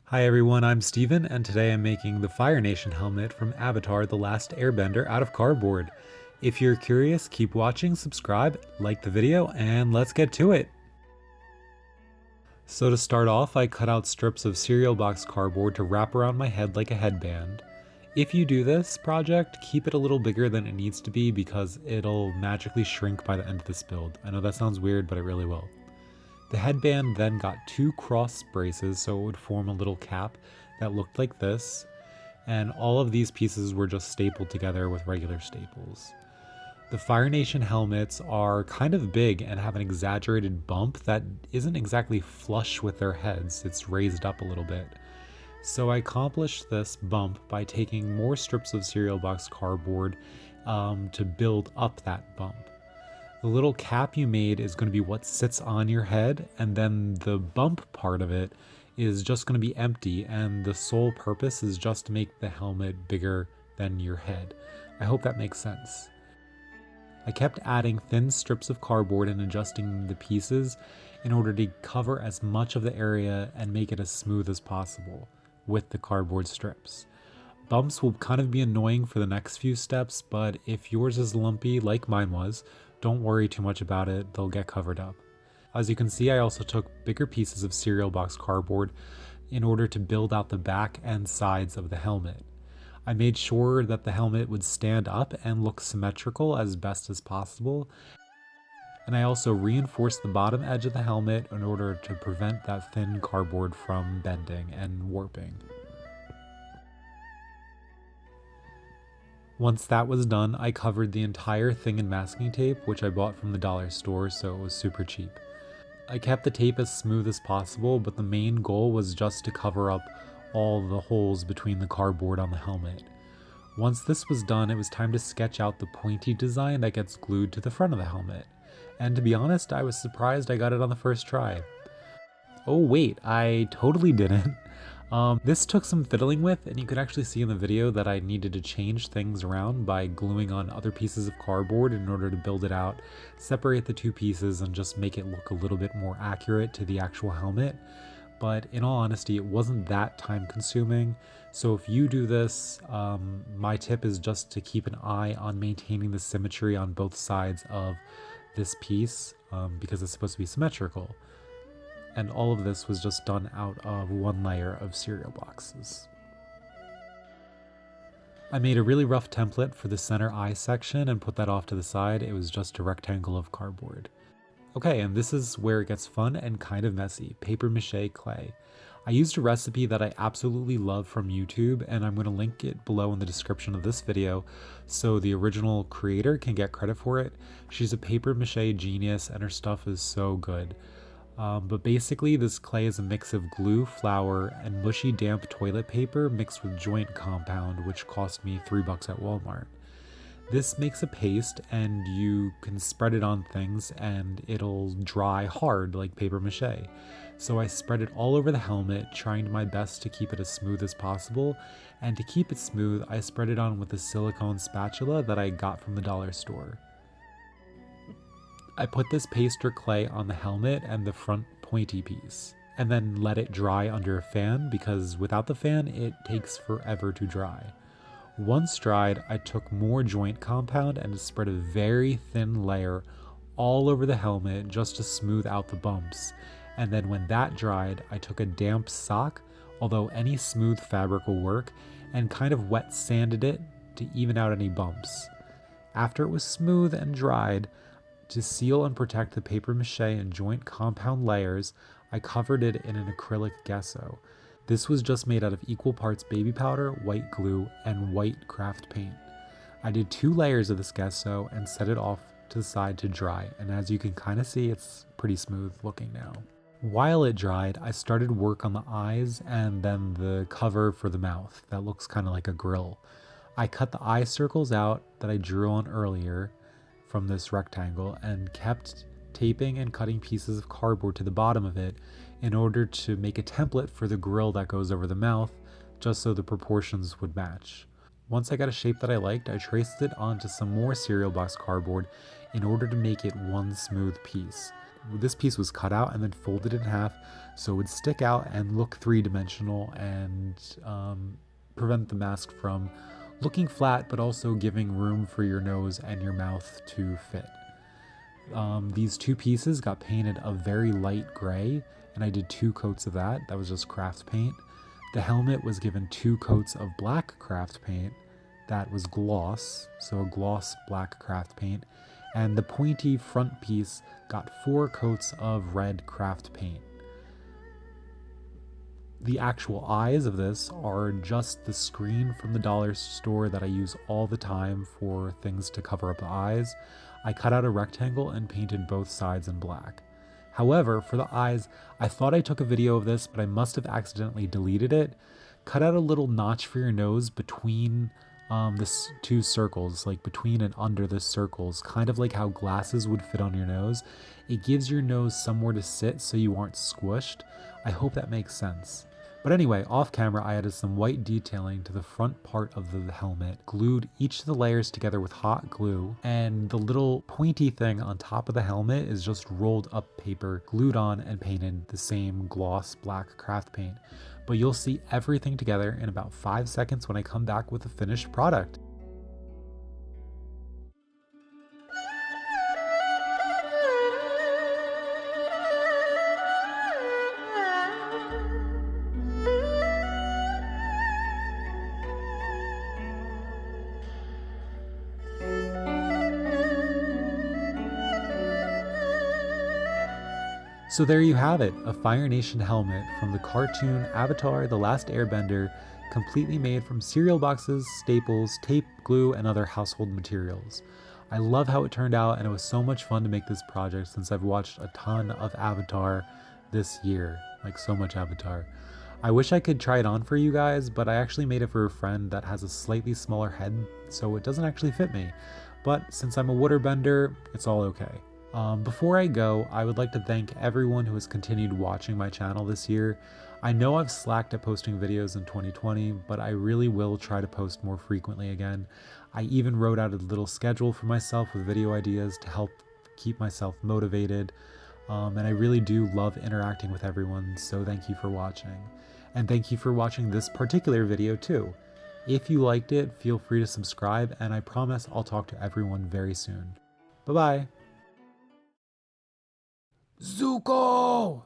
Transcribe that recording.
Hi everyone, I'm Steven, and today I'm making the Fire Nation helmet from Avatar The Last Airbender out of cardboard. If you're curious, keep watching, subscribe, like the video, and let's get to it! So to start off, I cut out strips of cereal box cardboard to wrap around my head like a headband. If you do this project, keep it a little bigger than it needs to be because it'll magically shrink by the end of this build. I know that sounds weird, but it really will. The headband then got two cross braces so it would form a little cap that looked like this, and all of these pieces were just stapled together with regular staples. The Fire Nation helmets are kind of big and have an exaggerated bump that isn't exactly flush with their heads, it's raised up a little bit. So I accomplished this bump by taking more strips of cereal box cardboard to build up that bump. The little cap you made is going to be what sits on your head, and then the bump part of it is just going to be empty, and the sole purpose is just to make the helmet bigger than your head. I hope that makes sense. I kept adding thin strips of cardboard and adjusting the pieces in order to cover as much of the area and make it as smooth as possible with the cardboard strips. Bumps will kind of be annoying for the next few steps, but if yours is lumpy like mine was, don't worry too much about it, they'll get covered up. As you can see, I also took bigger pieces of cereal box cardboard in order to build out the back and sides of the helmet. I made sure that the helmet would stand up and look symmetrical as best as possible, and I also reinforced the bottom edge of the helmet in order to prevent that thin cardboard from bending and warping. Once that was done, I covered the entire thing in masking tape, which I bought from the dollar store, so it was super cheap. I kept the tape as smooth as possible, but the main goal was just to cover up all the holes between the cardboard on the helmet. Once this was done, it was time to sketch out the pointy design that gets glued to the front of the helmet. And to be honest, I was surprised I got it on the first try. Oh wait, I totally didn't. This took some fiddling with, and you could actually see in the video that I needed to change things around by gluing on other pieces of cardboard in order to build it out, separate the two pieces, and just make it look a little bit more accurate to the actual helmet. But in all honesty, it wasn't that time consuming. So if you do this, my tip is just to keep an eye on maintaining the symmetry on both sides of this piece, because it's supposed to be symmetrical. And all of this was just done out of one layer of cereal boxes. I made a really rough template for the center eye section and put that off to the side. It was just a rectangle of cardboard. Okay, and this is where it gets fun and kind of messy, paper mache clay. I used a recipe that I absolutely love from YouTube, and I'm going to link it below in the description of this video so the original creator can get credit for it. She's a paper mache genius and her stuff is so good. But basically this clay is a mix of glue, flour, and mushy damp toilet paper mixed with joint compound, which cost me $3 at Walmart. This makes a paste and you can spread it on things and it'll dry hard like paper mache. So I spread it all over the helmet, trying my best to keep it as smooth as possible, and to keep it smooth I spread it on with a silicone spatula that I got from the dollar store. I put this paste or clay on the helmet and the front pointy piece, and then let it dry under a fan because without the fan it takes forever to dry. Once dried, I took more joint compound and spread a very thin layer all over the helmet just to smooth out the bumps, and then when that dried, I took a damp sock, although any smooth fabric will work, and kind of wet sanded it to even out any bumps. After it was smooth and dried, to seal and protect the paper mache and joint compound layers, I covered it in an acrylic gesso. This was just made out of equal parts baby powder, white glue, and white craft paint. I did 2 layers of this gesso and set it off to the side to dry, and as you can kind of see, it's pretty smooth looking now. While it dried, I started work on the eyes and then the cover for the mouth that looks kind of like a grill. I cut the eye circles out that I drew on earlier from this rectangle and kept taping and cutting pieces of cardboard to the bottom of it in order to make a template for the grill that goes over the mouth, just so the proportions would match. Once I got a shape that I liked, I traced it onto some more cereal box cardboard in order to make it one smooth piece. this piece was cut out and then folded in half so it would stick out and look three-dimensional and prevent the mask from looking flat, but also giving room for your nose and your mouth to fit. These two pieces got painted a very light gray, and I did 2 coats of that. That was just craft paint. The helmet was given 2 coats of black craft paint. That was gloss, so a gloss black craft paint. And the pointy front piece got 4 coats of red craft paint. The actual eyes of this are just the screen from the dollar store that I use all the time for things to cover up the eyes. I cut out a rectangle and painted both sides in black. However, for the eyes, I thought I took a video of this, but I must have accidentally deleted it. Cut out a little notch for your nose between the 2 circles, like between and under the circles, kind of like how glasses would fit on your nose. It gives your nose somewhere to sit so you aren't squished. I hope that makes sense. But anyway, off camera I added some white detailing to the front part of the helmet, glued each of the layers together with hot glue, and the little pointy thing on top of the helmet is just rolled up paper, glued on and painted the same gloss black craft paint. But you'll see everything together in about 5 seconds when I come back with the finished product. So there you have it, a Fire Nation helmet from the cartoon Avatar: The Last Airbender, completely made from cereal boxes, staples, tape, glue, and other household materials. I love how it turned out, and it was so much fun to make this project since I've watched a ton of Avatar this year, like so much Avatar. I wish I could try it on for you guys, but I actually made it for a friend that has a slightly smaller head, so it doesn't actually fit me. But since I'm a waterbender, it's all okay. Before I go, I would like to thank everyone who has continued watching my channel this year. I know I've slacked at posting videos in 2020, but I really will try to post more frequently again. I even wrote out a little schedule for myself with video ideas to help keep myself motivated. And I really do love interacting with everyone, so thank you for watching. And thank you for watching this particular video too. If you liked it, feel free to subscribe, and I promise I'll talk to everyone very soon. Bye-bye! Zuko!